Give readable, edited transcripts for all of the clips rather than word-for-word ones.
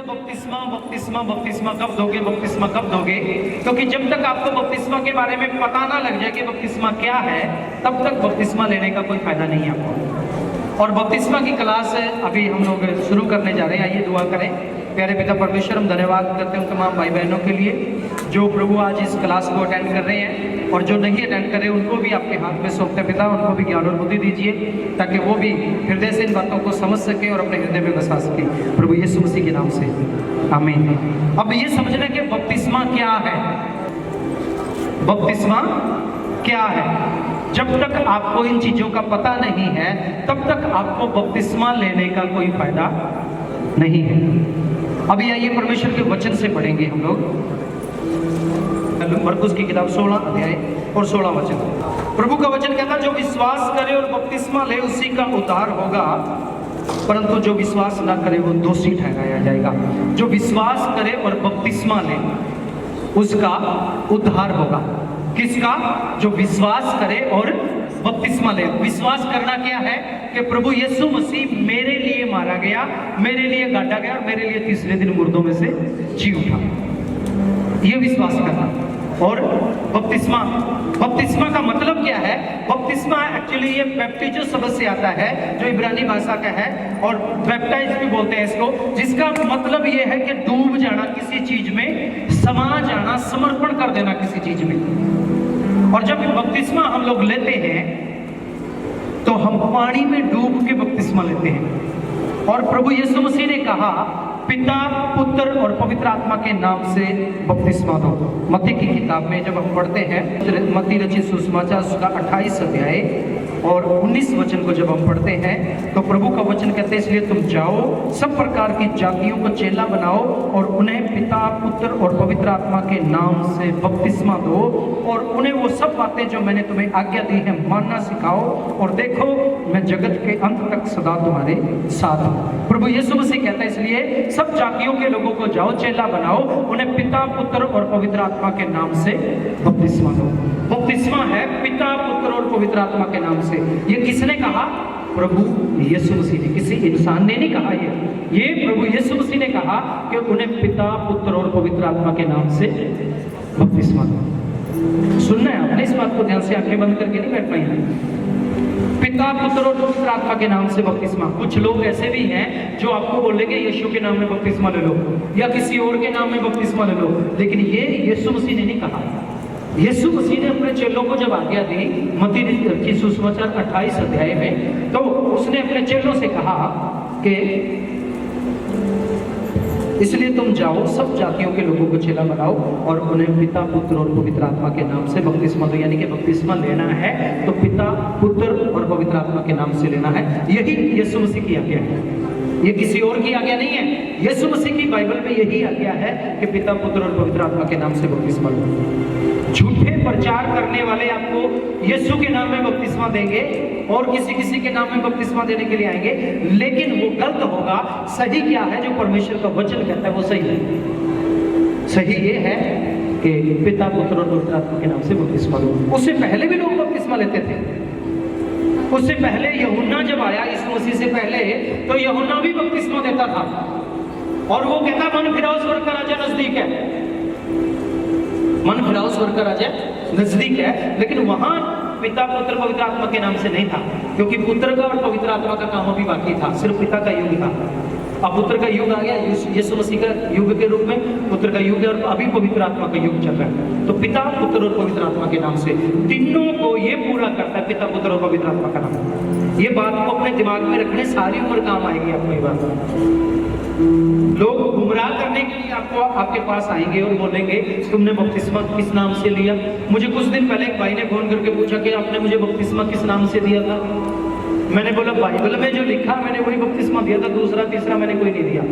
बपतिस्मा बपतिस्मा बपतिस्मा कब दोगे, बपतिस्मा कब दोगे? क्योंकि जब तक आपको बपतिस्मा के बारे में पता ना लग जाए कि बपतिस्मा क्या है, तब तक बपतिस्मा लेने का कोई फायदा नहीं है आपको। और बपतिस्मा की क्लास अभी हम लोग शुरू करने जा रहे हैं। आइए दुआ करें। प्यारे पिता परमेश्वर, हम धन्यवाद करते हैं तमाम भाई बहनों के लिए जो प्रभु आज इस क्लास को अटेंड कर रहे हैं, और जो नहीं अटेंड कर रहे उनको भी आपके हाथ में सौंपते पिता, उनको भी ज्ञान और बुद्धि दीजिए ताकि वो भी हृदय से इन बातों को समझ सके और अपने हृदय में बसा सके, प्रभु यीशु मसीह के नाम से आमीन। अब ये समझना कि बपतिस्मा क्या है। बपतिस्मा क्या है? जब तक आपको इन चीजों का पता नहीं है तब तक आपको बपतिस्मा लेने का कोई फायदा नहीं है। अभी आइए परमेश्वर के वचन से पढ़ेंगे हम लोग। मरकुस की किताब 16 अध्याय और 16 वचन। प्रभु का वचन कहता है, जो विश्वास करे और बपतिस्मा ले उसी का उद्धार होगा, परंतु जो विश्वास ना करे वो दोषी ठहराया जाएगा। जो विश्वास करे और बपतिस्मा ले उसका उद्धार होगा। किसका? जो विश्वास करे और बपतिस्मा ले। विश्वास करना क्या है कि प्रभु यीशु मसीह मेरे लिए मारा गया, मेरे लिए गाड़ा गया और मेरे लिए तीसरे दिन मुर्दों में से जी उठा। ये विश्वास करना। और बपतिस्मा, बपतिस्मा का मतलब क्या है? बपतिस्मा एक्चुअली ये बैप्टिजो शब्द से आता है जो इब्रानी भाषा का है, और बैप्टाइज भी बोलते हैं इसको, जिसका मतलब ये है कि डूब जाना किसी चीज में, समा जाना, समर्पण कर देना किसी चीज में। और जब बपतिस्मा हम लोग लेते हैं तो हम पानी में डूब के बपतिस्मा लेते हैं। और प्रभु यीशु मसीह ने कहा, पिता पुत्र और पवित्र आत्मा के नाम से बपतिस्मा दो। मत्ती की किताब में जब हम पढ़ते हैं, मत्ती रचित सुसमाचार उसका 28 अध्याय और 19 वचन को जब हम पढ़ते हैं तो प्रभु का वचन कहते हैं, इसलिए तुम जाओ, सब प्रकार की जातियों को चेला बनाओ और उन्हें पिता पुत्र और पवित्र आत्मा के नाम से बपतिस्मा दो, और उन्हें वो सब बातें जो मैंने तुम्हें आज्ञा दी है मानना सिखाओ, और देखो मैं जगत के अंत तक सदा तुम्हारे साथ हूँ। प्रभु यीशु मसीह कहता है, इसलिए सब जातियों के लोगों को जाओ, चेला बनाओ, उन्हें पिता पुत्र और पवित्र आत्मा के नाम से बपतिस्मा दो। बपतिस्मा है पिता पुत्र और पवित्र आत्मा के नाम से। ये किसने कहा? प्रभु यीशु मसीह ने। किसी इंसान ने नहीं कहा। ये प्रभु यीशु मसीह ने कहा कि उन्हें पिता पुत्र और पवित्र आत्मा के नाम से बपतिस्मा दो। सुनना है आपने, इस बात को ध्यान से, आंखें बंद करके नहीं बैठना है। पिता पुत्र और पवित्र आत्मा के नाम से बपतिस्मा। कुछ लोग ऐसे भी हैं जो आपको बोलेंगे यीशु के नाम में बपतिस्मा ले लो, या किसी और के नाम में बपतिस्मा ले लो, लेकिन ये यीशु मसीह ने नहीं कहा। यीशु मसीह ने अपने चेलों को जब आज्ञा दी, मत्ती की सुसमाचार 28 अध्याय में, तो उसने अपने चेलों से कहा कि इसलिए तुम जाओ, सब जातियों के लोगों को चेला बनाओ और उन्हें पिता पुत्र और पवित्र आत्मा के नाम से बपतिस्मा दो। यानी कि बपतिस्मा लेना है तो पिता पुत्र और पवित्र आत्मा के नाम से लेना है। यही यीशु मसीह की आज्ञा है, ये किसी और की आज्ञा नहीं है। यीशु मसीह की बाइबल में यही आज्ञा है कि पिता पुत्र और पवित्र आत्मा के नाम से बपतिस्मा लो। झूठे प्रचार करने वाले आपको यीशु के नाम में बपतिस्मा देंगे और किसी के नाम में बपतिस्मा देने के लिए आएंगे, लेकिन वो गलत होगा। सही क्या है? जो परमेश्वर का वचन कहता है वो सही है। सही ये है कि पिता पुत्र और पवित्र आत्मा के नाम से बपतिस्मा लो। उससे पहले भी लोग बपतिस्मा लेते थे। उससे पहले यूहन्ना जब आया यीशु मसीह से पहले, तो यूहन्ना भी बपतिस्मा देता था, और वो कहता मन फिराओ स्वर्ग का राज्य नजदीक है। मन फिराओ स्वर्ग का राज्य नजदीक है, लेकिन वहां पिता पुत्र पवित्र आत्मा के नाम से नहीं था, क्योंकि पुत्र का और पवित्र आत्मा का काम अभी बाकी था, सिर्फ पिता का युग था। अब पुत्र का युग आ गया, यीशु मसीह का युग के रूप में पुत्र का युग है, और अभी पवित्र आत्मा का युग चल रहा है। तो पिता पुत्र और पवित्र आत्मा के नाम से तीनों को ये पूरा करता है, पिता पुत्र और पवित्र आत्मा का नाम। ये बात को अपने दिमाग में रखने, सारी उम्र काम आएगी आपको ये बात। लोग गुमराह करने के लिए आपके पास आएंगे और बोलेंगे तुमने बपतिस्मा किस नाम से लिया। मुझे कुछ दिन पहले एक भाई ने फोन करके पूछा कि आपने मुझे बपतिस्मा किस नाम से दिया था। मैंने बोला बाइबल में जो लिखा मैंने वही बपतिस्मा दिया था, दूसरा तीसरा मैंने कोई नहीं दिया।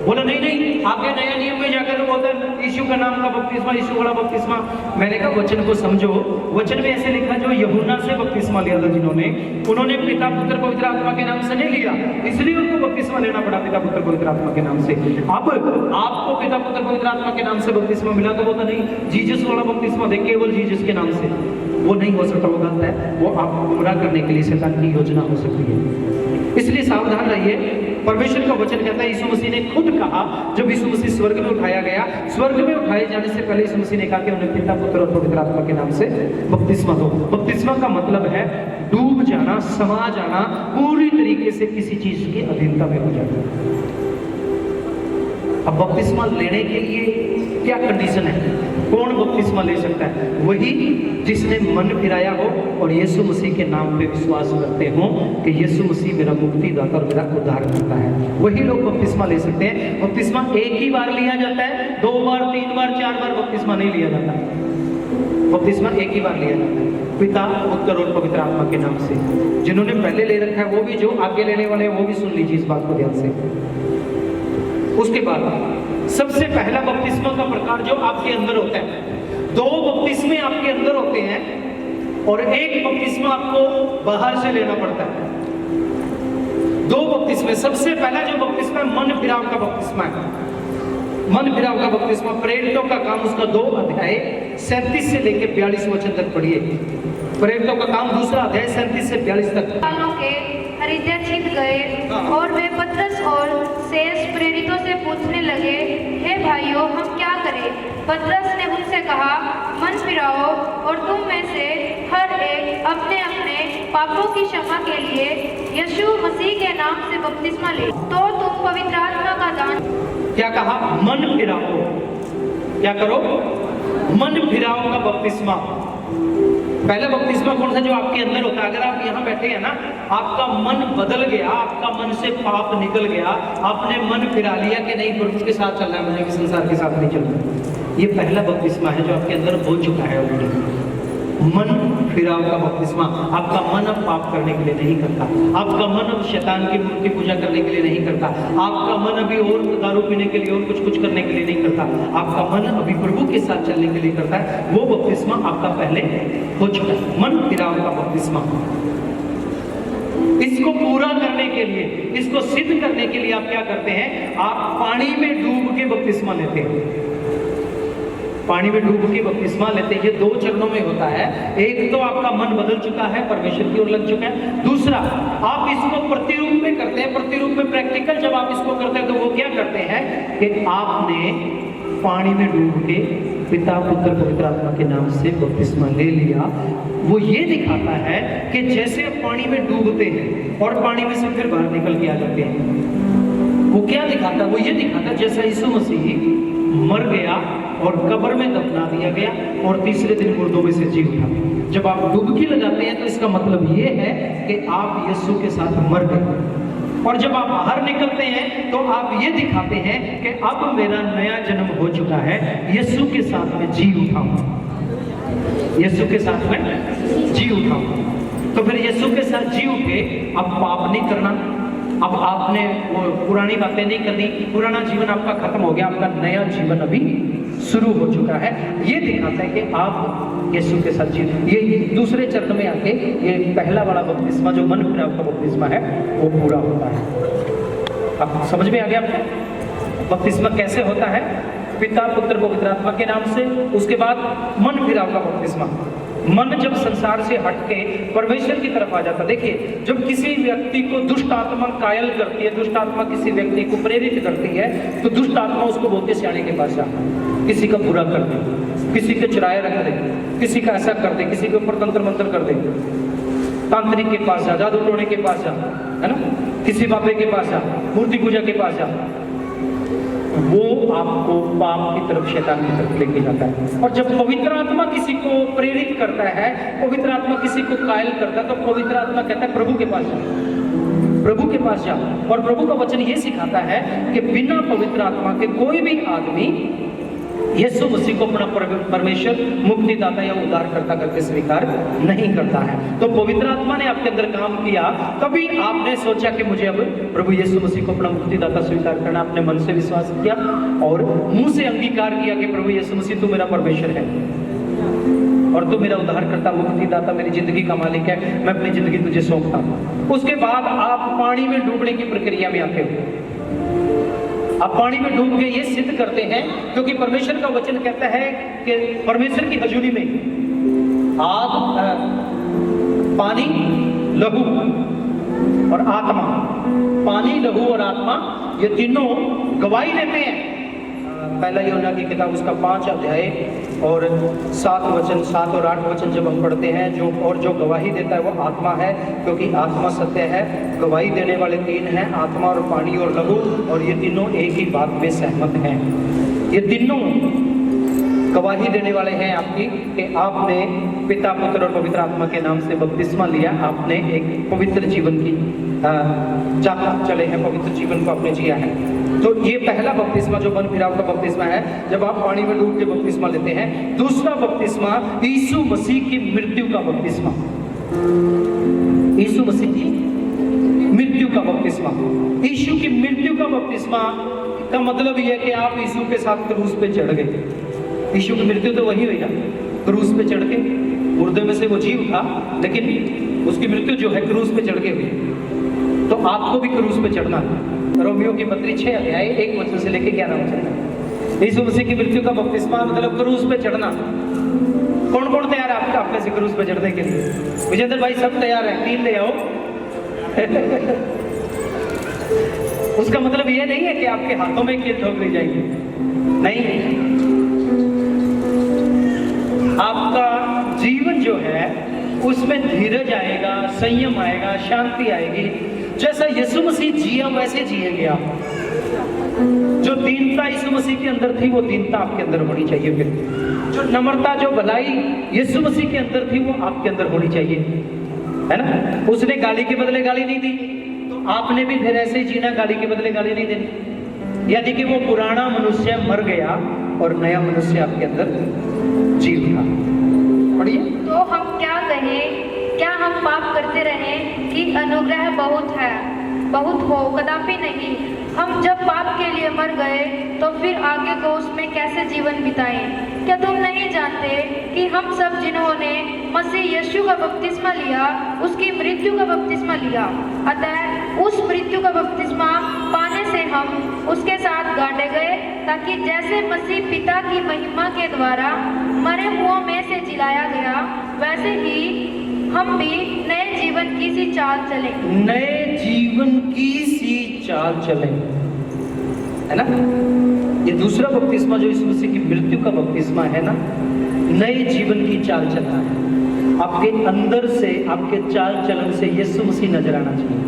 बोला नहीं आपके नया नियम में जाकर बोलते हैं यीशु का नाम का बपतिस्मा, यीशु वाला बपतिस्मा। मैंने कहा वचन को समझो, वचन में ऐसे लिखा जो यूहन्ना से बपतिस्मा लिया था जिन्होंने, उन्होंने पिता पुत्र पवित्र आत्मा के नाम से नहीं लिया, इसलिए उनको बपतिस्मा लेना पड़ा पिता पुत्र पवित्र आत्मा के नाम से। अब आपको पिता पुत्र पवित्र आत्मा के नाम से बपतिस्मा मिला तो बोलता नहीं जीसस वाला बपतिस्मा दे, केवल जीसस के नाम से, वो नहीं हो सकता, वो गलत है। वो आपको गुमराह करने के लिए शैतान की योजना हो सकती है। इसलिए सावधान रहिए। परमेश्वर का वचन कहता है, यीशु मसीह ने खुद कहा, जब यीशु मसीह स्वर्ग में उठाया गया, स्वर्ग में उठाए जाने से पहले यीशु मसीह ने कहा कि उन्हें पिता, पुत्र और पवित्र आत्मा के नाम से बपतिस्मा दो। बपतिस्मा का मतलब है डूब जाना, समा जाना, पूरी तरीके से किसी चीज की अधीनता में हो जाना। अब बपतिस्मा लेने के लिए क्या कंडीशन है? कौन बपतिस्मा ले सकता है? वही जिसने मन फिराया हो और यीशु मसीह के नाम पे विश्वास करते हो कि यीशु मसीह मेरा मुक्तिदाता और मेरा उद्धार करता है, वही लोग बपतिस्मा ले सकते हैं। बपतिस्मा एक ही बार लिया जाता है, 2 बार, 3 बार, 4 बार बपतिस्मा नहीं लिया जाता। बपतिस्मा एक ही बार लिया जाता है, पिता, पुत्र और पवित्र आत्मा के नाम से। जिन्होंने पहले ले रखा है वो भी, जो आगे लेने वाले हैं वो भी सुन लीजिए इस बात को ध्यान से। उसके बाद सबसे पहला बपतिस्मा का प्रकार जो आपके अंदर होता है, 2 बपतिस्मे आपके अंदर होते हैं और एक बपतिस्मा आपको बाहर से लेना पड़ता है। 2 बपतिस्मे। सबसे पहला जो बपतिस्मा है, मन फिराव का बपतिस्मा है। मन फिराव का बपतिस्मा, प्रेरितों का काम उसका 2 अध्याय 37 से लेकर 42 वचन तक पढ़िए। प्रेरितों का काम 2 अध्याय 37 से 42 तक। हृदय छिद गए और वे पतरस और शेष प्रेरितों से पूछने लगे, हे भाइयों, हम क्या करें? पतरस ने उनसे कहा, मन फिराओ और तुम में से हर एक अपने अपने पापों की क्षमा के लिए यीशु मसीह के नाम से बपतिस्मा ले, तो तुम पवित्र आत्मा का दान। क्या कहा? मन फिराओ। क्या करो? मन फिराओ का बपतिस्मा। पहला बपतिस्मा कौन सा? जो आपके अंदर होता है। अगर आप यहाँ बैठे हैं ना, आपका मन बदल गया, आपका मन से पाप निकल गया, आपने मन फिरा लिया कि नहीं प्रभु के साथ चलना है, मुझे भी संसार के साथ नहीं चलना। ये पहला बपतिस्मा है जो आपके अंदर हो चुका है ऑलरेडी। मन फिराव का बपतिस्मा। आपका मन अब पाप करने के लिए नहीं करता, आपका मन अब शैतान की मूर्ति पूजा करने के लिए नहीं करता, आपका मन अभी और दारू पीने के लिए और कुछ करने के लिए नहीं करता, आपका मन अभी प्रभु के साथ चलने के लिए करता है। वो बपतिस्मा आपका पहले हो चुका है, मन फिराव का बपतिस्मा। इसको पूरा करने के लिए, इसको सिद्ध करने के लिए आप क्या करते हैं? आप पानी में डूब के बपतिस्मा लेते हैं। पानी में डूब के बपतिस्मा लेते हैं। ये 2 चरणों में होता है। एक तो आपका मन बदल चुका है, परमेश्वर की ओर लग चुका है। दूसरा, आप इसको प्रतिरूप में करते हैं। प्रतिरूप में प्रैक्टिकल जब आप इसको करते हैं तो वो क्या करते हैं कि आपने पानी में डूब के पिता, पुत्र, पवित्र आत्मा के नाम से बपतिस्मा ले लिया। वो ये दिखाता है कि जैसे आप पानी में डूबते हैं और पानी में से फिर बाहर निकल के आ जाते हैं, वो क्या दिखाता है? वो ये दिखाता है जैसा यीशु मसीह मर गया और कब्र में दफना दिया गया और तीसरे दिन मुर्दों में से जी उठा। जब आप डुबकी लगाते हैं तो इसका मतलब ये है कि आप यीशु के साथ मर गए, और जब आप बाहर निकलते हैं तो आप ये दिखाते हैं कि अब मेरा नया जन्म हो चुका है, यीशु के साथ में जी उठा, यीशु के साथ में जी उठा। तो फिर यीशु के साथ जी उठे, अब पाप नहीं करना, अब आपने वो पुरानी बातें नहीं करनी, पुराना जीवन आपका खत्म हो गया, आपका नया जीवन अभी शुरू हो चुका है। ये दिखाता है कि आप यीशु के साथ जी। ये दूसरे चरण में आके ये पहला वाला बपतिस्मा जो मन फिराव का बपतिस्मा है वो पूरा होता है। अब समझ में आ गया आपको बपतिस्मा कैसे होता है? पिता, पुत्र, पवित्र आत्मा के नाम से। उसके बाद मन फिराव का बपतिस्मा। मन जब संसार से हट के परमेश्वर की तरफ आ जाता। देखिए, जब किसी व्यक्ति को दुष्ट आत्मा कायल करती है, दुष्ट आत्मा किसी व्यक्ति को प्रेरित करती है, तो दुष्ट आत्मा उसको बोलते सियाने के पास जा, किसी का बुरा कर दे, किसी के चुराए रख दे, किसी का ऐसा कर दे, किसी के ऊपर तंत्र मंत्र कर दे, तांत्रिक के पास जा, जादू टोने के पास जा, है ना, किसी बाबे के पास जा, मूर्ति पूजा के पास जा। वो आपको पाप की तरफ, शैतान की तरफ लेके जाता है। और जब पवित्र आत्मा किसी को प्रेरित करता है, पवित्र आत्मा किसी को कायल करता है, तो पवित्र आत्मा कहता है प्रभु के पास जा, प्रभु के पास जा। और प्रभु का वचन ये सिखाता है कि बिना पवित्र आत्मा के कोई भी आदमी यीशु मसीह को अपना परमेश्वर, मुक्तिदाता या उद्धारकर्ता करके स्वीकार नहीं करता है। तो पवित्र आत्मा ने आपके अंदर काम किया, तभी आपने सोचा कि मुझे अब प्रभु यीशु मसीह को अपना मुक्तिदाता स्वीकार करना। आपने मन से विश्वास किया और मुंह से अंगीकार किया कि प्रभु यीशु मसीह तू मेरा परमेश्वर है और तू मेरा उद्धारकर्ता, मुक्तिदाता, मेरी जिंदगी का मालिक है, मैं अपनी जिंदगी तुझे सौंपता हूँ। उसके बाद आप पानी में डूबने की प्रक्रिया में आते हो। आप पानी में डूब के ये सिद्ध करते हैं, क्योंकि परमेश्वर का वचन कहता है कि परमेश्वर की हजूरी में आग, पानी, लहू, और आत्मा, पानी, लहू और आत्मा, ये तीनों गवाही देते हैं। पहला यूहन्ना की किताब उसका 5 अध्याय और 7 वचन, 7 और 8 वचन जब हम पढ़ते हैं, जो गवाही देता है वो आत्मा है, क्योंकि आत्मा सत्य है। गवाही देने वाले 3 हैं, आत्मा और पानी और लहू, और ये तीनों एक ही बात में सहमत हैं। ये तीनों गवाही देने वाले हैं आपकी कि आपने पिता, पुत्र और पवित्र आत्मा के नाम से बपतिस्मा लिया, आपने एक पवित्र जीवन की चले हैं, पवित्र जीवन को आपने जिया है। तो ये पहला बपतिस्मा जो मन फिराव का बपतिस्मा है, जब आप पानी में डूब के बपतिस्मा लेते हैं। दूसरा बपतिस्मा यीशु मसीह की मृत्यु का बपतिस्मा, यीशु मसीह की मृत्यु का बपतिस्मा। यीशु की मृत्यु का बपतिस्मा का मतलब यह है कि आप यीशु के साथ क्रूस पे चढ़ गए। यीशु की मृत्यु तो वही हुई ना, क्रूस पे चढ़ के, मुर्दे में से वो जी उठा, लेकिन उसकी मृत्यु जो है क्रूस पे चढ़ के हुई। तो आपको भी क्रूस पे चढ़ना है। रोमियो की पत्री 6 अध्याय 1 वचन से लेके 11 वचन। यीशु मसीह की मृत्यु का बपतिस्मा मतलब क्रूस पे चढ़ना। कौन कौन तैयार है आप में से क्रूस पे चढ़ने के लिए? विजेंद्र भाई सब तैयार है, 3 ले आओ। उसका मतलब ये नहीं है कि आपके हाथों में कील ठोक दी जाएगी, नहीं। आपका जीवन जो है उसमें धीरज आएगा, संयम आएगा, शांति आएगी। जैसा यीशु मसीह जिया वैसे जिएंगे आप। जो दीनता यीशु मसीह के अंदर थी वो दीनता आपके अंदर होनी चाहिए। फिर जो नम्रता, जो भलाई यीशु मसीह के अंदर थी वो आपके अंदर होनी चाहिए, है ना। उसने गाली के बदले गाली नहीं दी, तो आपने भी फिर ऐसे ही जीना, गाली के बदले गाली नहीं देनी। यानी कि वो पुराना मनुष्य मर गया और नया मनुष्य आपके अंदर जी उठा। पढ़िए। तो हम क्या कहें? क्या हम पाप करते रहें कि अनुग्रह बहुत है? बहुत हो, कदापि नहीं। हम जब पाप के लिए मर गए तो फिर आगे को उसमें कैसे जीवन बिताएं? क्या तुम नहीं जानते कि हम सब जिन्होंने मसीह यीशु का बपतिस्मा लिया, उसकी मृत्यु का बपतिस्मा लिया, अतः उस मृत्यु का बपतिस्मा पाने से हम उसके साथ गाड़े गए, ताकि जैसे मसीह पिता की महिमा के द्वारा मरे हुओं में से जिलाया गया, वैसे ही हम भी नए जीवन की सी चाल चलें। नए जीवन की सी चाल चलें, है ना। ये दूसरा बपतिस्मा जो यीशु मसीह की मृत्यु का बपतिस्मा है ना, नए जीवन की चाल चलना है। आपके अंदर से, आपके चाल चलन से यीशु मसीह नजर आना चाहिए।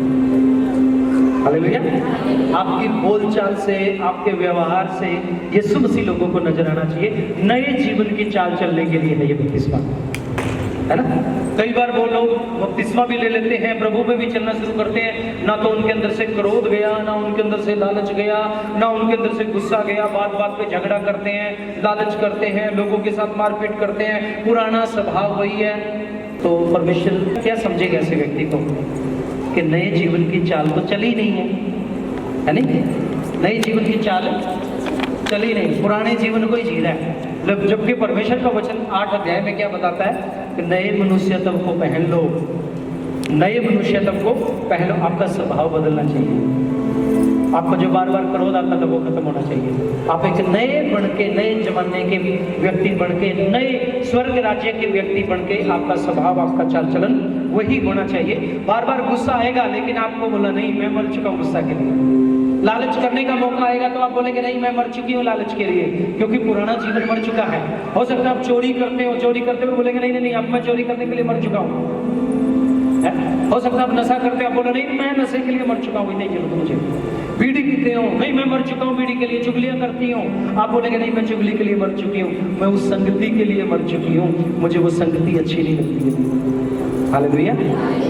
हालेलुया। आपकी बोलचाल से, आपके व्यवहार से यीशु मसीह लोगों को नजर आना चाहिए। नए जीवन की चाल चलने के लिए है ये बपतिस्मा, है ना। कई बार वो लोग बपतिस्मा भी ले लेते हैं, प्रभु में भी चलना शुरू करते हैं, ना तो उनके अंदर से क्रोध गया, ना उनके अंदर से लालच गया, ना उनके अंदर से गुस्सा गया। बात बात पे झगड़ा करते हैं, लालच करते हैं, लोगों के साथ मारपीट करते हैं, पुराना स्वभाव वही है। तो परमेश्वर क्या समझेगा ऐसे व्यक्ति को कि नए जीवन की चाल तो चली नहीं है नहीं। नए जीवन की चाल चली नहीं, पुराने जीवन को ही जी रहा है। जबकि परमेश्वर का वचन 8 अध्याय में क्या बताता है कि नए मनुष्यत्व को पहन लो, नए मनुष्यत्व को पहन लो। आपका स्वभाव बदलना चाहिए। आपको जो बार बार क्रोध आता था वो खत्म होना चाहिए। आप एक नए बन के, नए जमाने के व्यक्ति बन के, नए स्वर्ग राज्य के व्यक्ति बन के, आपका स्वभाव, आपका चाल चलन वही होना चाहिए। बार बार गुस्सा आएगा, लेकिन आपको बोला नहीं मैं मर चुका हूँ गुस्सा के लिए। लालच करने का मौका आएगा तो आप बोलेंगे नहीं मैं मर चुकी हूँ लालच के लिए, क्योंकि पुराना जीवन मर चुका है। हो सकता है आप चोरी करते हो, चोरी करते हुए बोलेंगे नहीं नहीं अब मैं चोरी करने के लिए मर चुका हूँ। हो सकता है आप नशा करते हो, आप बोलो नहीं मैं नशे के लिए मर चुका हूँ, नहीं जरूरत मुझे। बीड़ी पीते हो, नहीं मैं मर चुका हूँ बीड़ी के लिए। चुगलियाँ करती हूँ, आप बोलेंगे नहीं मैं चुगली के लिए मर चुकी हूँ, मैं उस संगति के लिए मर चुकी हूँ, मुझे वो संगति अच्छी नहीं लगती है। हालेलुया।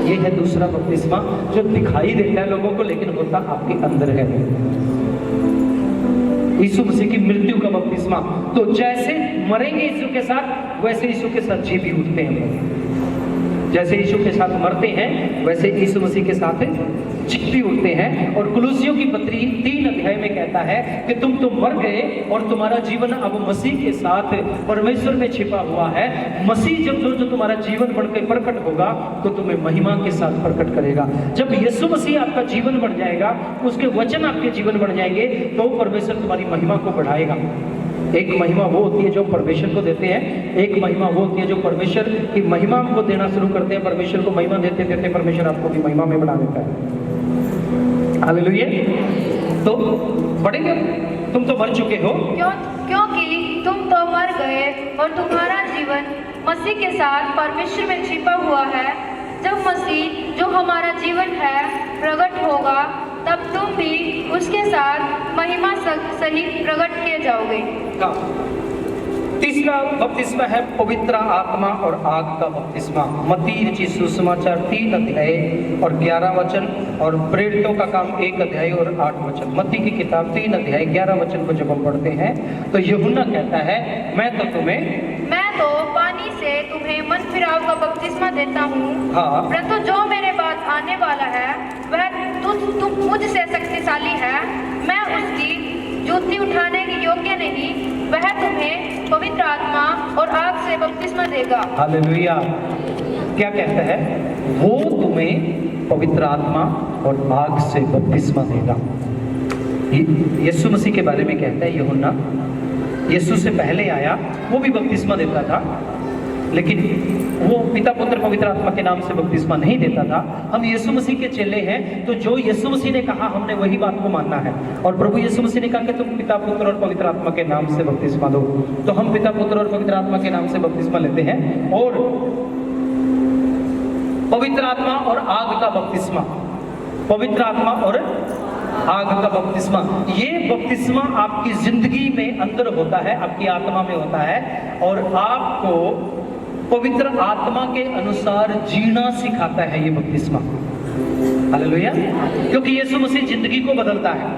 ये है दूसरा बपतिस्मा जो दिखाई देता है लोगों को, लेकिन होता आपके अंदर है। यीशु मसीह की मृत्यु का बपतिस्मा। तो जैसे मरेंगे यीशु के साथ, वैसे यीशु के साथ जी भी उठते हैं। जैसे यीशु के साथ मरते हैं, वैसे यीशु मसीह के साथ जी भी उठते हैं। और कुलुसियों की पत्री 3 अध्याय में कहता है कि तुम तो मर गए और तुम्हारा जीवन अब मसीह के साथ परमेश्वर में छिपा हुआ है। मसीह जब जो तुम्हारा जीवन बढ़कर प्रकट होगा तो तुम्हें महिमा के साथ प्रकट करेगा। जब यीशु मसीह आपका जीवन बढ़ जाएगा, उसके वचन आपके जीवन बढ़ जाएंगे, तो परमेश्वर तुम्हारी महिमा को बढ़ाएगा। एक महिमा वो होती है जो परमेश्वर को देते हैं, एक महिमा वो होती है जो परमेश्वर की महिमा हमको देना शुरू करते हैं। परमेश्वर को महिमा देते देते परमेश्वर आपको भी महिमा में बढ़ा देता है। हालेलुया। तो पढ़ेंगे, तुम तो मर चुके हो क्योंकि तुम तो मर गए और तुम्हारा जीवन मसीह के साथ परमेश्वर में छिपा हुआ है। जब मसीह जो हमारा जीवन है प्रकट होगा, तब तुम भी उसके साथ महिमा सहित प्रकट किए जाओगे। तीसरा बपतिस्मा है पवित्र आत्मा और आग का बपतिस्मा। मत्ती रचित सुसमाचार 3 अध्याय और 11 वचन और प्रेरितों का काम 1 अध्याय और 8 वचन। मत्ती की किताब 3 अध्याय 11 वचन को जब हम पढ़ते हैं तो यूहन्ना कहता है, मैं तो पानी से तुम्हें मन फिराव का बपतिस्मा देता हूँ, हाँ, परंतु जो मेरे बाद आने वाला है वह तुम मुझसे शक्तिशाली है। मैं उसकी जूती उठाने के योग्य नहीं, वह तुम्हें पवित्र आत्मा और आग से बपतिस्मा देगा। हालेलुया। क्या कहता है? वो तुम्हें पवित्र आत्मा और आग से बपतिस्मा देगा। यीशु मसीह के बारे में कहता है यूहन्ना, यीशु से पहले आया, वो भी बपतिस्मा देता था, लेकिन वो पिता पुत्र पवित्र आत्मा के नाम से बपतिस्मा नहीं देता था। हम यीशु मसीह के चेले हैं, तो जो यीशु मसीह ने कहा हमने वही बात को मानना है। और प्रभु यीशु मसीह ने कहा कि तुम पिता पुत्र और पवित्र आत्मा के नाम से बपतिस्मा दो, तो हम पिता पुत्र और पवित्र आत्मा के नाम से बपतिस्मा लेते हैं। और पवित्र आत्मा और आग का बपतिस्मा, पवित्र आत्मा और आग का बपतिस्मा, ये बपतिस्मा आपकी जिंदगी में अंदर होता है, आपकी आत्मा में होता है और आपको पवित्र आत्मा के अनुसार जीना सिखाता है ये बपतिस्मा। हालेलुया। क्योंकि यीशु मसीह जिंदगी को बदलता है,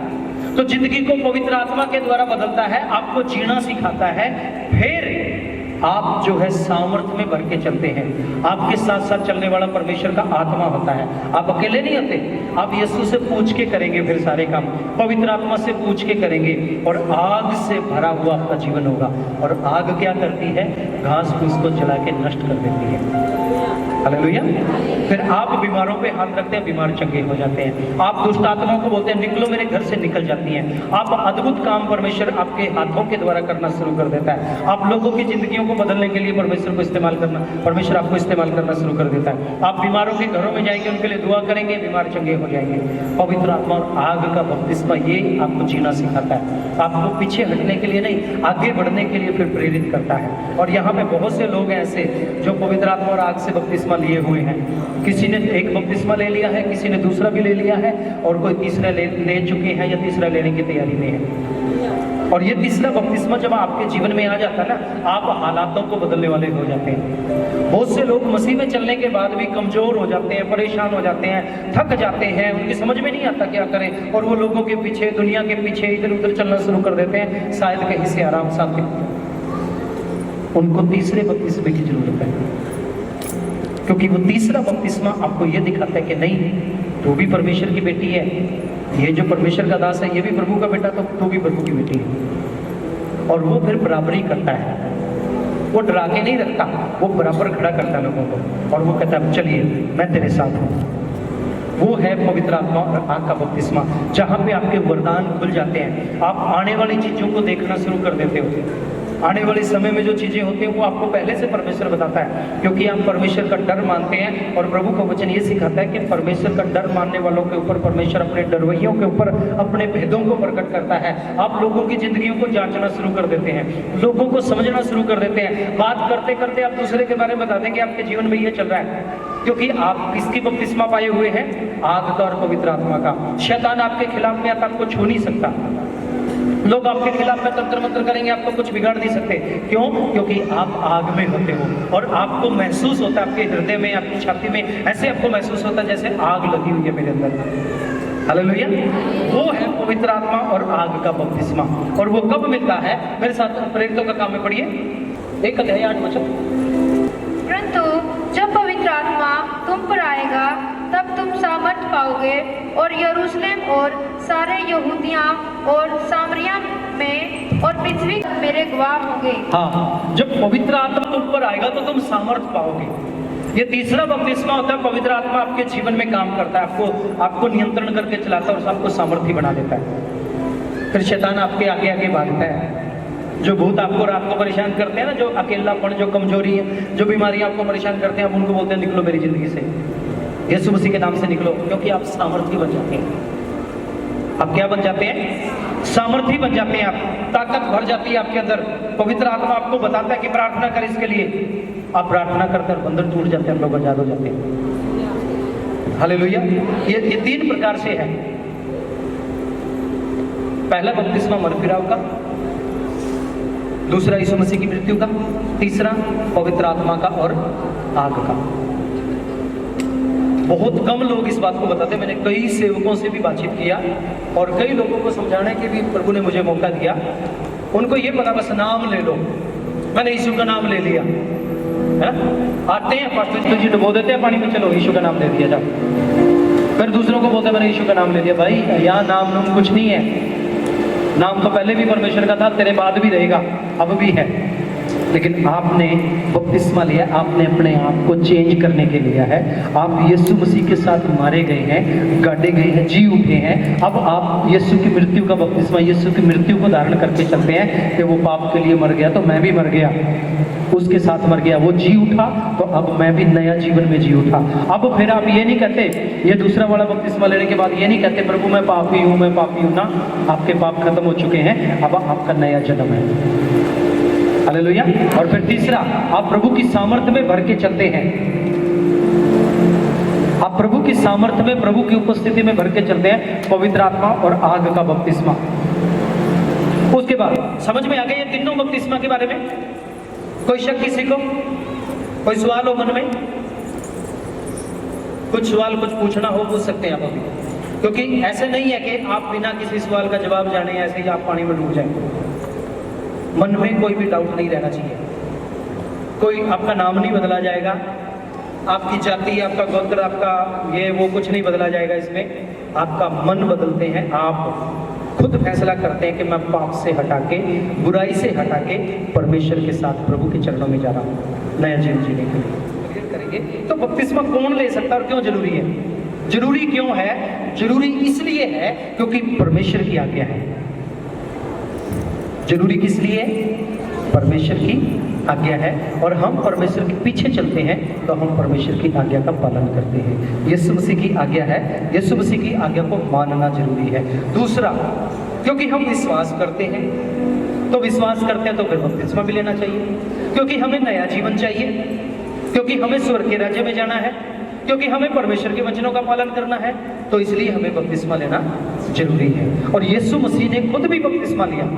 तो जिंदगी को पवित्र आत्मा के द्वारा बदलता है, आपको जीना सिखाता है। फिर आप जो है सामर्थ्य में भर के चलते हैं। आपके साथ साथ चलने वाला परमेश्वर का आत्मा होता है। आप अकेले नहीं होते, आप यीशु से पूछ के करेंगे फिर सारे काम, पवित्र आत्मा से पूछ के करेंगे और आग से भरा हुआ आपका जीवन होगा। और आग क्या करती है? घास फूस को जला के नष्ट कर देती है। हालेलुया। फिर आप बीमारों पे हाथ रखते हैं, बीमार चंगे हो जाते हैं। आप दुष्ट आत्माओं को बोलते हैं निकलो मेरे घर से, निकल जाती हैं। आप अद्भुत काम परमेश्वर आपके हाथों के द्वारा करना शुरू कर देता है। आप लोगों की जिंदगियों को बदलने के लिए परमेश्वर को इस्तेमाल करना, परमेश्वर आपको इस्तेमाल करना शुरू कर देता है। आप बीमारों के घरों में जाएंगे, उनके लिए दुआ करेंगे, बीमार चंगे हो जाएंगे। पवित्र आत्मा और आग का बपतिस्मा ये आपको जीना सिखाता है, आपको पीछे हटने के लिए नहीं, आगे बढ़ने के लिए फिर प्रेरित करता है। और यहाँ पे बहुत से लोग हैं ऐसे जो पवित्र आत्मा और आग से बपतिस्मा लिए हुए हैं। किसी ने एक बपतिस्मा ले लिया है, किसी ने दूसरा भी ले लिया है और कोई तीसरा ले चुके हैं या तीसरा लेने की तैयारी में है। और ये तीसरा बपतिस्मा जब आपके जीवन में आ जाता है ना, आप हालातों को बदलने वाले हो जाते हैं। बहुत से लोग मसीह में चलने के बाद भी कमजोर हो जाते हैं, परेशान हो जाते हैं, थक जाते हैं, उनकी समझ में नहीं आता क्या करें और वो लोगों के पीछे, दुनिया के पीछे इधर उधर चलना शुरू कर देते हैं, शायद कहीं से आराम साथ। उनको तीसरे बपतिस्मे की जरूरत है, क्योंकि वो तीसरा बपतिस्मा आपको ये दिखाता है कि नहीं, तू भी परमेश्वर की बेटी है, ये जो परमेश्वर का दास है ये भी प्रभु का बेटा, तो तू भी प्रभु की बेटी है। और वो फिर बराबरी करता है, वो डरा के नहीं रखता, वो बराबर खड़ा करता है लोगों को और वो कहता है चलिए मैं तेरे साथ हूँ। वो है पवित्र आत्मा और आग का बपतिस्मा, जहाँ पे आपके वरदान खुल जाते हैं। आप आने वाली चीजों को देखना शुरू कर देते हो। आने वाले समय में जो चीजें होती हैं वो आपको पहले से परमेश्वर बताता है, क्योंकि आप परमेश्वर का डर मानते हैं। और प्रभु का वचन ये सिखाता है कि परमेश्वर का डर मानने वालों के ऊपर परमेश्वर अपने डरवैयों के ऊपर अपने भेदों को प्रकट करता है। आप लोगों की जिंदगियों को जांचना शुरू कर देते हैं, लोगों को समझना शुरू कर देते हैं। बात करते करते आप दूसरे के बारे में बता देंगे आपके जीवन में ये चल रहा है, क्योंकि आप किसकी बपतिस्मा पाए हुए हैं? आग का और पवित्र आत्मा का। शैतान आपके खिलाफ में आता, आपको छू नहीं सकता। लोग आपके खिलाफ में तंत्र मंत्र करेंगे, आपको कुछ बिगाड़ नहीं सकते। क्यों? क्योंकि आप आग में होते हो और आपको महसूस होता है, आपके हृदय में, आपकी छाती में ऐसे आपको महसूस होता है जैसे आग लगी हुई है मेरे अंदर। हालेलुया। वो है पवित्र आत्मा और आग का बपतिस्मा। और वो कब मिलता है? मेरे साथ प्रेरितों का काम में पढ़िए 1 अध्याय 8 वचन। परंतु जब पवित्र आत्मा तुम पर आएगा तब तुम सामर्थ पाओगे और यरूशलेम और सारे यहूदिया और सामरिया में और पृथ्वी मेरे गवाह होंगे। हाँ, जब पवित्र आत्मा तुम पर आएगा तो तुम सामर्थ पाओगे। ये तीसरा बपतिस्मा होता है, पवित्र आत्मा आपके जीवन में काम करता है, आपको नियंत्रण करके चलाता है और आपको सामर्थ्य बना देता है। फिर शैतान आपके आगे आगे भागता है, जो भूत आपको रात को परेशान करते हैं ना, जो अकेलापन, जो कमजोरी है, जो बीमारी आपको परेशान करते हैं, आप उनको बोलते हैं निकलो मेरी जिंदगी से, यीशु मसीह के नाम से निकलो, क्योंकि आप सामर्थी बन जाते हैं। आप क्या बन जाते हैं? सामर्थी बन जाते हैं। आप ताकत भर जाती है आपके अंदर। पवित्र आत्मा आपको बताता है कि प्रार्थना कर इसके लिए, आप प्रार्थना करते हैं, बंधन टूट जाते हैं, लोग आजाद हो जाते हैं। हालेलुया। ये 3 प्रकार से है। पहला बपतिस्मा मन फिराव का, दूसरा यीशु मसीह की मृत्यु का, तीसरा पवित्र आत्मा का और आग का। बहुत कम लोग इस बात को बताते हैं। मैंने कई सेवकों से भी बातचीत किया और कई लोगों को समझाने के भी प्रभु ने मुझे मौका दिया। उनको ये पता बस नाम ले लो, मैंने यीशु का नाम ले लिया, है ना। आते हैं पास्टर जी डुबो देते हैं पानी में, चलो यीशु का नाम ले दिया जाओ। फिर दूसरों को बोलते हैं मैंने यीशु का नाम ले लिया। भाई यहाँ नाम कुछ नहीं है। नाम तो पहले भी परमेश्वर का था, तेरे बाद भी रहेगा, अब भी है। लेकिन आपने बपतिस्मा लिया, आपने अपने आप को चेंज करने के लिया है। आप यीशु मसीह के साथ मारे गए हैं, गाड़े गए हैं, जी उठे हैं। अब आप यीशु की मृत्यु का बपतिस्मा, यीशु की मृत्यु को धारण करके चलते हैं कि वो पाप के लिए मर गया तो मैं भी मर गया, उसके साथ मर गया, वो जी उठा तो अब मैं भी नया जीवन में जी उठा। अब फिर आप ये नहीं कहते, ये दूसरा वाला बपतिस्मा लेने के बाद ये नहीं कहते प्रभु मैं पापी हूँ, मैं पापी हूँ ना। आपके पाप खत्म हो चुके हैं, अब आपका नया जन्म है। हालेलुया। और फिर तीसरा, आप प्रभु की सामर्थ्य में भर के चलते हैं। आप प्रभु की सामर्थ्य में, प्रभु की उपस्थिति में भर के चलते हैं। पवित्र आत्मा और आग का बपतिस्मा। उसके बाद समझ में आ गया ये तीनों बपतिस्मा के बारे में? कोई शक किसी को? कोई सवाल हो मन में? कुछ सवाल कुछ पूछना हो पूछ सकते हैं आप अभी, क्योंकि ऐसे नहीं है कि आप बिना किसी सवाल का जवाब जाने ऐसे ही आप पानी में डूब जाएंगे। मन में कोई भी डाउट नहीं रहना चाहिए। कोई आपका नाम नहीं बदला जाएगा, आपकी जाति, आपका गोत्र, आपका ये वो कुछ नहीं बदला जाएगा। इसमें आपका मन बदलते हैं। आप खुद फैसला करते हैं कि मैं पाप से हटा के, बुराई से हटा के परमेश्वर के साथ प्रभु के चरणों में जा रहा हूँ नया जीवन जीने के लिए। करेंगे तो बपतिस्मा कौन ले सकता है और क्यों जरूरी है? जरूरी क्यों है? जरूरी इसलिए है क्योंकि परमेश्वर की आज्ञा है। जरूरी किस लिए? परमेश्वर की आज्ञा है। और हम परमेश्वर के पीछे चलते हैं तो हम परमेश्वर की आज्ञा का पालन करते हैं। यीशु मसीह की आज्ञा है, यीशु मसीह की आज्ञा को मानना जरूरी है। दूसरा, क्योंकि हम विश्वास करते हैं, तो विश्वास करते हैं तो फिर बपतिस्मा भी लेना चाहिए। क्योंकि हमें नया जीवन चाहिए, क्योंकि हमें स्वर्ग के राज्य में जाना है, क्योंकि हमें परमेश्वर के वचनों का पालन करना है, तो इसलिए हमें बपतिस्मा लेना जरूरी है। और यीशु मसीह ने खुद भी बपतिस्मा लिया।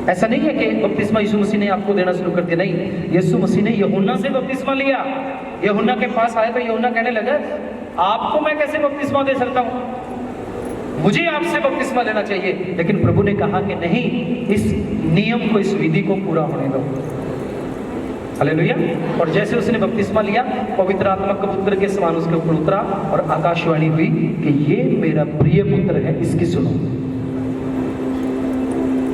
ऐसा नहीं है कि बपतिस्मा यीशु मसीह ने आपको देना शुरू कर दिया, नहीं। यीशु मसीह ने यूहन्ना से बपतिस्मा लिया। यूहन्ना के पास आया तो यूहन्ना कहने लगा आपको मैं कैसे बपतिस्मा दे सकता हूँ, मुझे आपसे बपतिस्मा लेना चाहिए। लेकिन प्रभु ने कहा कि नहीं, इस नियम को, इस विधि को पूरा होने दो। हालेलुया। और जैसे उसने बपतिस्मा लिया, पवित्र आत्मा कबूतर के समान उसके ऊपर उतरा और आकाशवाणी हुई कि ये मेरा प्रिय पुत्र है, इसकी सुनो।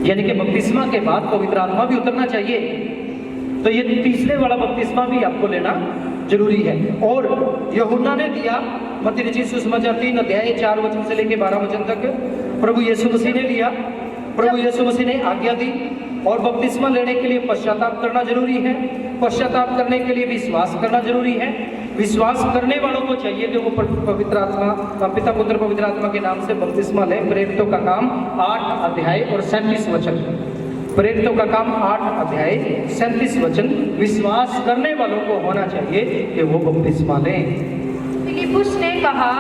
यानी कि बपतिस्मा के बाद पवित्र आत्मा भी उतरना चाहिए। तो ये तीसरे वाला बपतिस्मा भी आपको लेना जरूरी है। और यूहन्ना ने दिया, मत्ती रचित सुसमाचार 3 अध्याय 4 वचन से लेकर 12 वचन तक प्रभु यीशु मसीह ने लिया। प्रभु यीशु मसीह ने आज्ञा दी। और बपतिस्मा लेने के लिए पश्चाताप करना जरूरी है। पश्चाताप करने के लिए विश्वास करना जरूरी है। विश्वास करने वालों को चाहिए कि वो पवित्र आत्मा, पिता पुत्र पवित्र आत्मा के नाम से बपतिस्मा लें। प्रेरितों का काम 8 अध्याय और 37 वचन। प्रेरितों का काम 8 अध्याय 37 वचन। विश्वास करने वालों को होना चाहिए कि वो बपतिस्मा लें। फिलिपुस ने कहा,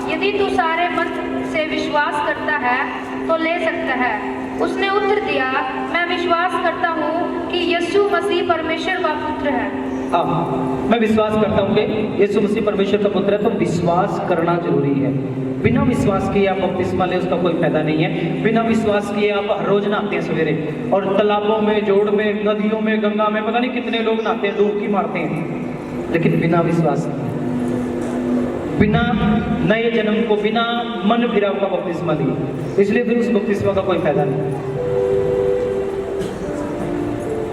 यदि तू सारे मन से विश्वास करता है तो ले सकता है। उसने उत्तर दिया, मैं विश्वास करता हूँ कि यीशु मसीह परमेश्वर का पुत्र है। हाँ, मैं विश्वास करता हूँ कि यीशु मसीह परमेश्वर का पुत्र है। तो विश्वास करना जरूरी है। बिना विश्वास किए आप बपतिस्मा ले, उसका कोई फायदा नहीं है। बिना विश्वास किए आप हर रोज नहाते हैं सवेरे, और तालाबों में, जोड़ में, नदियों में, गंगा में, पता नहीं कितने लोग नहाते हैं, डुबकी मारते हैं, लेकिन बिना विश्वास, बिना नए जन्म को, बिना मन फिराव का बपतिस्मा लिए, इसलिए फिर उस बपतिस्मा का कोई फायदा नहीं।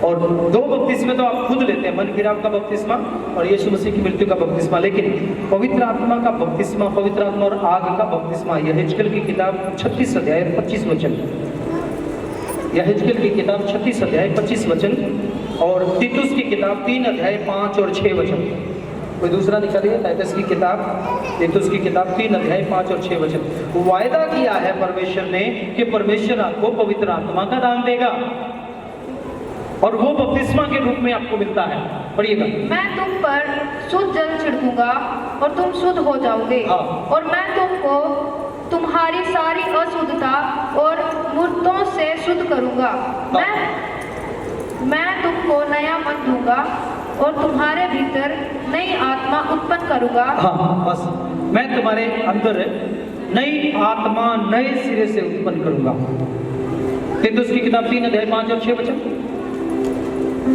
और 2 बपतिस्मे तो आप खुद लेते हैं, मन फिराव का बपतिस्मा और यीशु मसीह की मृत्यु का बपतिस्मा। लेकिन पवित्र आत्मा का बपतिस्मा, पवित्र आत्मा और आग का बपतिस्मा, यह हिजकिय्याह की किताब 36 अध्याय 25 वचन। यहेजकेल की किताब 36 अध्याय 25 वचन और तीतुस की किताब 3 अध्याय 5 और 6 वचन। कोई दूसरा निकालिए। टाइटस की किताब, तीतुस की किताब 3 अध्याय 5 और 6 वचन। वायदा किया है परमेश्वर ने कि परमेश्वर आपको पवित्र आत्मा का दान देगा और वो बपतिस्मा के रूप में आपको मिलता है। पढ़िएगा। मैं तुम पर शुद्ध जल छिड़कूंगा और तुम शुद्ध हो जाओगे। हाँ। और मैं तुमको तुम्हारी सारी अशुद्धता और मूर्तों से शुद्ध करूंगा। मैं तुमको नया मन दूंगा और तुम्हारे भीतर नई आत्मा उत्पन्न करूंगा। हाँ, बस मैं तुम्हारे अंदर नई आत्मा नए सिरे से उत्पन्न करूंगा। तीतुस की किताब 3 अध्याय 5 और 6 वचन।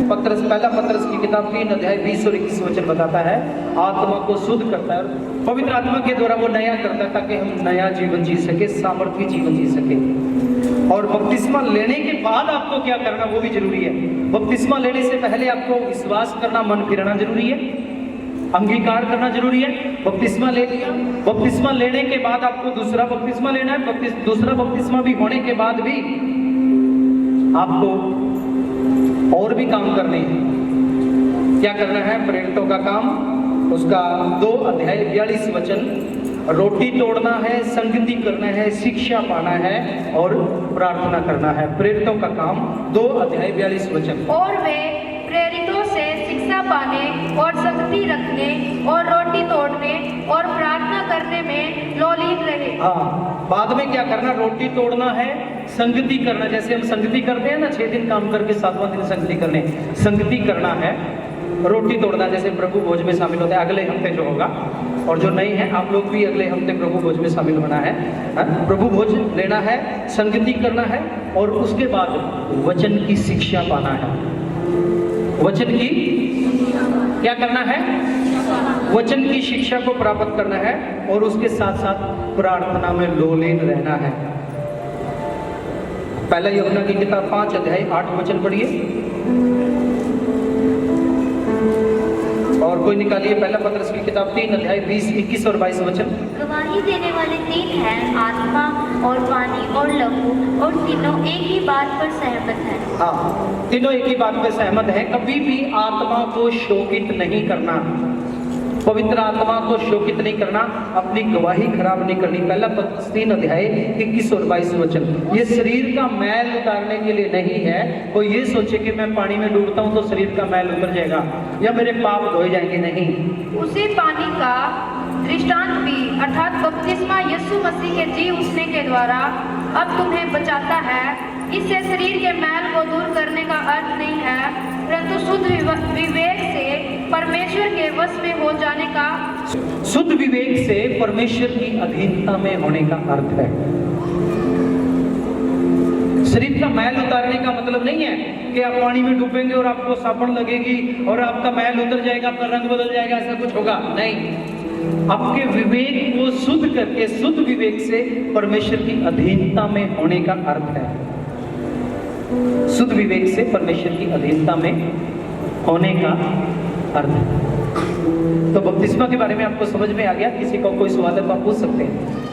पहला पत्रस की किताब 3 अध्याय 20 और 21 वचन बताता है आत्मा को शुद्ध करता है और पवित्र आत्मा के द्वारा वो नया करता है ताकि हम नया जीवन जी सके, सामर्थ्य जीवन जी सके। और बपतिस्मा लेने के बाद आपको क्या करना वो भी जरूरी है। बपतिस्मा लेने से पहले आपको विश्वास करना, मन फिराना जरूरी है, अंगीकार करना जरूरी है। बपतिस्मा ले लिया, बपतिस्मा लेने के बाद आपको दूसरा बपतिस्मा लेना है। दूसरा बपतिस्मा भी होने के बाद भी आपको और भी काम करने हैं। क्या करना है? प्रेरितों का काम, उसका 2 अध्याय 42 वचन। रोटी तोड़ना है, संगति करना है, शिक्षा पाना है और प्रार्थना करना है। प्रेरितों का काम 2 अध्याय 42 वचन। और वे प्रेरितों से शिक्षा पाने और संगति रखने और रोटी तोड़ने और प्रार्थना करने में लोलीन रहे। हाँ, बाद में क्या करना? रोटी तोड़ना है, संगति करना। जैसे हम संगति करते हैं ना, 6 दिन काम करके 7वां दिन संगति करने, संगति करना है। रोटी तोड़ना जैसे प्रभु भोज में शामिल होता है, अगले हफ्ते जो होगा। और जो नहीं है आप लोग भी अगले हफ्ते प्रभु भोज में शामिल होना है। प्रभु भोज लेना है, संगति करना है और उसके बाद वचन की शिक्षा पाना है। वचन की क्या करना है? वचन की शिक्षा को प्राप्त करना है और उसके साथ साथ प्रार्थना में लोलीन रहना है। पहला यूहन्ना की किताब 5 अध्याय 8 वचन पढ़िए। और कोई निकालिए पहला पत्रस की किताब 3 अध्याय 20, 21 और 22 वचन। गवाही देने वाले 3 हैं, आत्मा और पानी और लहू, और तीनों एक ही बात पर सहमत हैं। हाँ, तीनों एक ही बात पर सहमत हैं। कभी भी आत्मा को शोकित नहीं करना, पवित्र आत्मा को शोकित नहीं करना, अपनी गवाही खराब नहीं करनी। पहला पत्रस 3 अध्याय 21 और 22 वचन। ये शरीर का मैल उतारने के लिए नहीं है। कोई ये सोचे कि मैं पानी में डूबता हूँ तो शरीर का मैल उतर जाएगा या मेरे पाप धोए जाएंगे, नहीं। उसी पानी का दृष्टांत भी अर्थात बपतिस्मा यीशु मसीह के जी उठने के द्वारा अब तुम्हें बचाता है। इससे शरीर के मैल को दूर करने का अर्थ नहीं है, परंतु शुद्ध विवेक से परमेश्वर के वश में हो जाने का, शुद्ध विवेक से परमेश्वर की अधीनता में होने का अर्थ है। शरीर का मैल उतारने का मतलब नहीं है कि आप पानी में डूबेंगे और आपको साबुन लगेगी और आपका मैल उतर जाएगा, आपका रंग बदल जाएगा, ऐसा कुछ होगा नहीं। आपके विवेक को शुद्ध करके, शुद्ध विवेक से परमेश्वर की अधीनता में होने का अर्थ है। शुद्ध विवेक से परमेश्वर की अधीनता में होने का अर्थ। तो बपतिस्मा के बारे में आपको समझ में आ गया? किसी को कोई सवाल है तो आप पूछ सकते हैं।